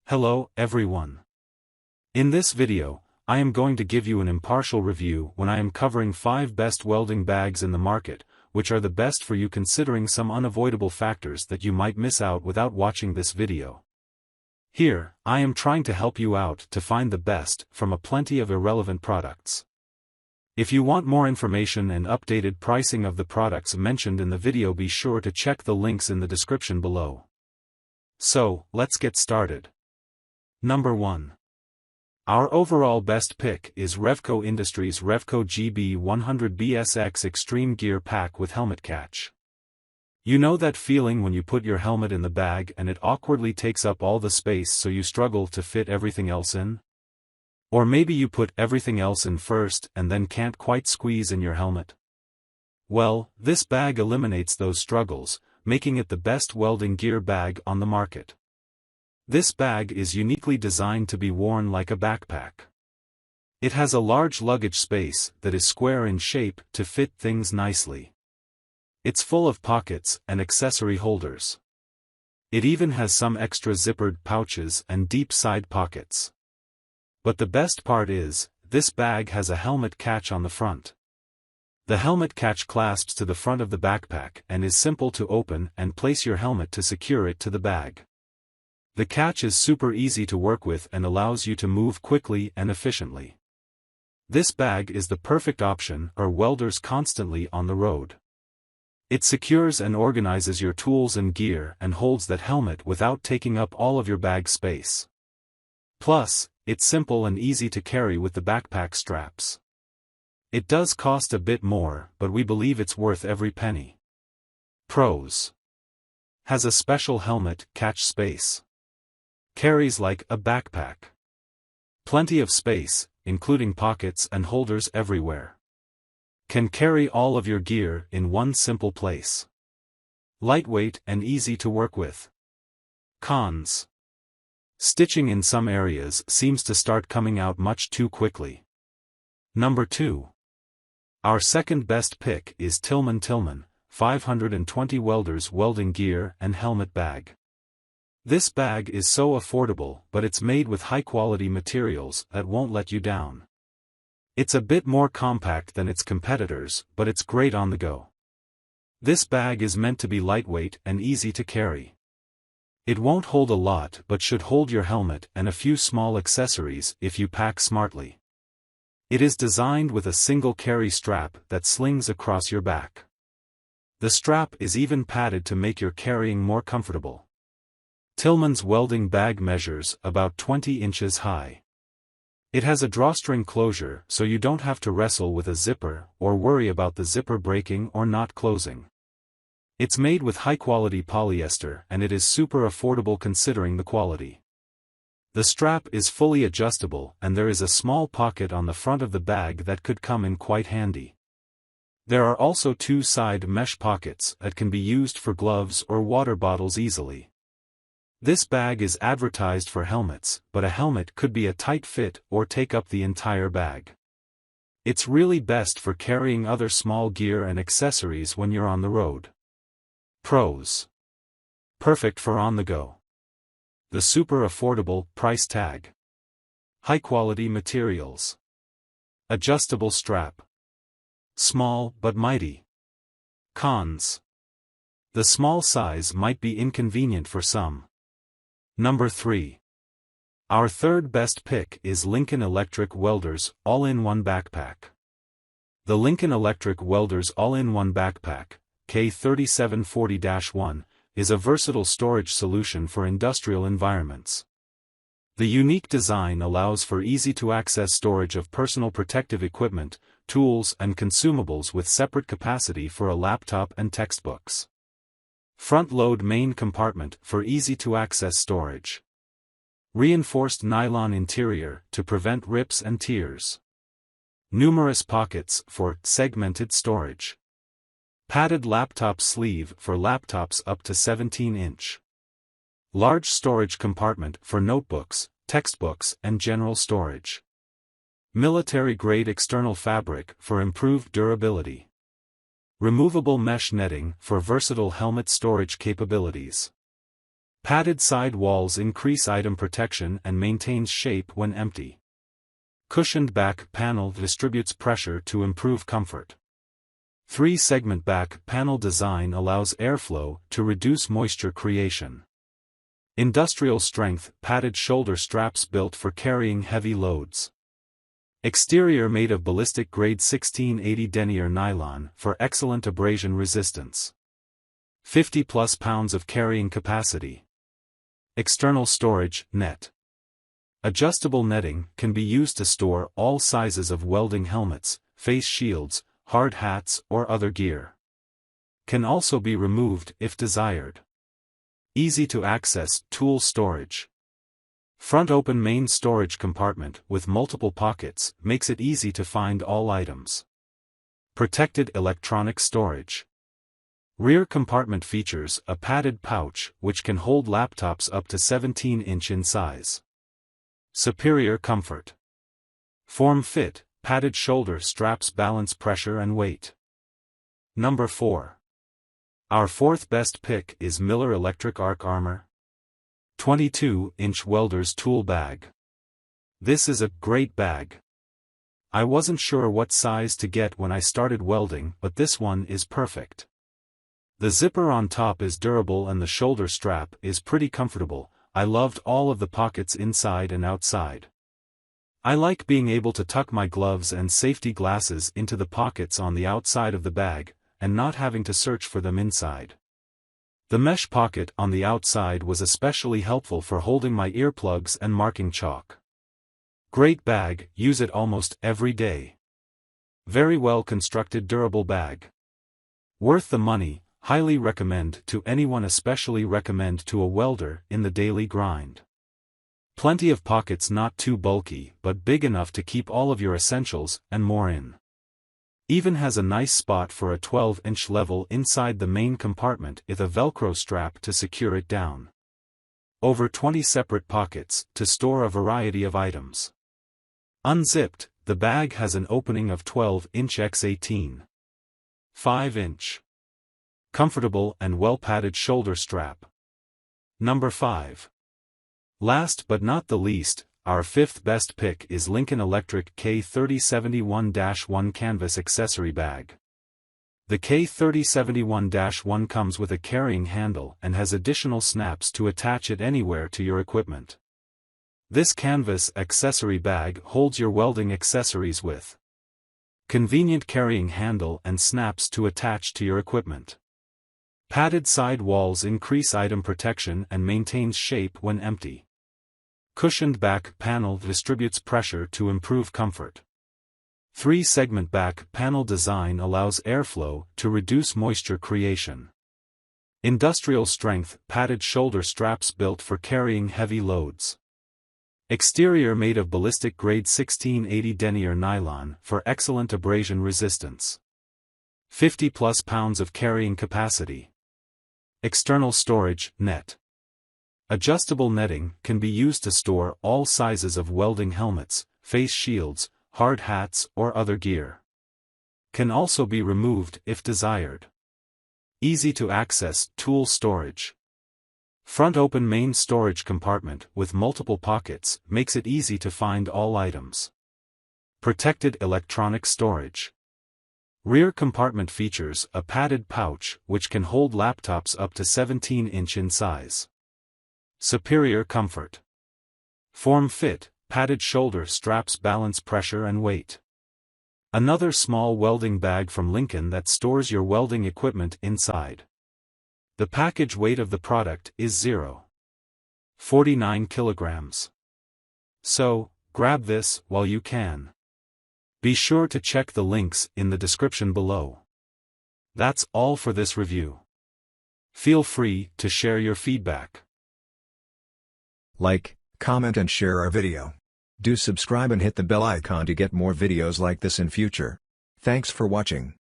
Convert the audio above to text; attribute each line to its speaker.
Speaker 1: Hello, everyone. In this video, I am going to give you an impartial review when I am covering 5 best welding bags in the market, which are the best for you considering some unavoidable factors that you might miss out without watching this video. Here, I am trying to help you out to find the best from a plenty of irrelevant products. If you want more information and updated pricing of the products mentioned in the video, be sure to check the links in the description below. So, let's get started. Number 1. Our overall best pick is Revco Industries Revco GB100BSX Extreme Gear Pack with Helmetcatch. You know that feeling when you put your helmet in the bag and it awkwardly takes up all the space so you struggle to fit everything else in? Or maybe you put everything else in first and then can't quite squeeze in your helmet? Well, this bag eliminates those struggles, making it the best welding gear bag on the market. This bag is uniquely designed to be worn like a backpack. It has a large luggage space that is square in shape to fit things nicely. It's full of pockets and accessory holders. It even has some extra zippered pouches and deep side pockets. But the best part is, this bag has a helmet catch on the front. The helmet catch clasps to the front of the backpack and is simple to open and place your helmet to secure it to the bag. The catch is super easy to work with and allows you to move quickly and efficiently. This bag is the perfect option for welders constantly on the road. It secures and organizes your tools and gear and holds that helmet without taking up all of your bag space. Plus, it's simple and easy to carry with the backpack straps. It does cost a bit more, but we believe it's worth every penny. Pros: has a special helmet catch space. Carries like a backpack. Plenty of space, including pockets and holders everywhere. Can carry all of your gear in one simple place. Lightweight and easy to work with. Cons: stitching in some areas seems to start coming out much too quickly. Number 2. Our second best pick is Tillman TILLMAN 520 Welders Welding Gear and Helmet Bag. This bag is so affordable, but it's made with high-quality materials that won't let you down. It's a bit more compact than its competitors, but it's great on the go. This bag is meant to be lightweight and easy to carry. It won't hold a lot but should hold your helmet and a few small accessories if you pack smartly. It is designed with a single carry strap that slings across your back. The strap is even padded to make your carrying more comfortable. Tillman's welding bag measures about 20 inches high. It has a drawstring closure so you don't have to wrestle with a zipper or worry about the zipper breaking or not closing. It's made with high-quality polyester and it is super affordable considering the quality. The strap is fully adjustable and there is a small pocket on the front of the bag that could come in quite handy. There are also 2 side mesh pockets that can be used for gloves or water bottles easily. This bag is advertised for helmets, but a helmet could be a tight fit or take up the entire bag. It's really best for carrying other small gear and accessories when you're on the road. Pros: perfect for on the go. The super affordable price tag. High-quality materials. Adjustable strap. Small but mighty. Cons: the small size might be inconvenient for some. Number 3. Our third best pick is Lincoln Electric Welders All-in-One Backpack. The Lincoln Electric Welders All-in-One Backpack, K3740-1, is a versatile storage solution for industrial environments. The unique design allows for easy-to-access storage of personal protective equipment, tools and consumables with separate capacity for a laptop and textbooks. Front-load main compartment for easy-to-access storage. Reinforced nylon interior to prevent rips and tears. Numerous pockets for segmented storage. Padded laptop sleeve for laptops up to 17-inch. Large storage compartment for notebooks, textbooks and general storage. Military-grade external fabric for improved durability. Removable mesh netting for versatile helmet storage capabilities. Padded side walls increase item protection and maintains shape when empty. Cushioned back panel distributes pressure to improve comfort. 3-segment back panel design allows airflow to reduce moisture creation. Industrial strength padded shoulder straps built for carrying heavy loads. Exterior made of ballistic grade 1680 denier nylon for excellent abrasion resistance. 50+ pounds of carrying capacity. External storage net. Adjustable netting can be used to store all sizes of welding helmets, face shields, hard hats or other gear. Can also be removed if desired. Easy to access tool storage. Front open main storage compartment with multiple pockets makes it easy to find all items. Protected electronic storage. Rear compartment features a padded pouch which can hold laptops up to 17-inch in size. Superior comfort. Form fit, padded shoulder straps balance pressure and weight. Number 4. Our fourth best pick is Miller Electric Arc Armor 22-inch Welders Tool Bag. This is a great bag. I wasn't sure what size to get when I started welding, but this one is perfect. The zipper on top is durable and the shoulder strap is pretty comfortable. I loved all of the pockets inside and outside. I like being able to tuck my gloves and safety glasses into the pockets on the outside of the bag, and not having to search for them inside. The mesh pocket on the outside was especially helpful for holding my earplugs and marking chalk. Great bag, use it almost every day. Very well constructed durable bag. Worth the money. Highly recommend to anyone, especially recommend to a welder in the daily grind. Plenty of pockets, not too bulky but big enough to keep all of your essentials and more in. Even has a nice spot for a 12-inch level inside the main compartment with a Velcro strap to secure it down. Over 20 separate pockets to store a variety of items. Unzipped, the bag has an opening of 12-inch x 18.5-inch. Comfortable and well-padded shoulder strap. Number 5. Last but not the least, our fifth best pick is Lincoln Electric K3071-1 Canvas Accessory Bag. The K3071-1 comes with a carrying handle and has additional snaps to attach it anywhere to your equipment. This canvas accessory bag holds your welding accessories with convenient carrying handle and snaps to attach to your equipment. Padded side walls increase item protection and maintains shape when empty. Cushioned back panel distributes pressure to improve comfort. 3-segment back panel design allows airflow to reduce moisture creation. Industrial strength padded shoulder straps built for carrying heavy loads. Exterior made of ballistic grade 1680 denier nylon for excellent abrasion resistance. 50+ pounds of carrying capacity. External storage net. Adjustable netting can be used to store all sizes of welding helmets, face shields, hard hats or other gear. Can also be removed if desired. Easy to access tool storage. Front open main storage compartment with multiple pockets makes it easy to find all items. Protected electronic storage. Rear compartment features a padded pouch which can hold laptops up to 17-inch in size. Superior comfort. Form fit, padded shoulder straps balance pressure and weight. Another small welding bag from Lincoln that stores your welding equipment inside. The package weight of the product is 0.49 kilograms. So, grab this while you can. Be sure to check the links in the description below. That's all for this review. Feel free to share your feedback.
Speaker 2: Like, comment and share our video. Do subscribe and hit the bell icon to get more videos like this in future. Thanks for watching.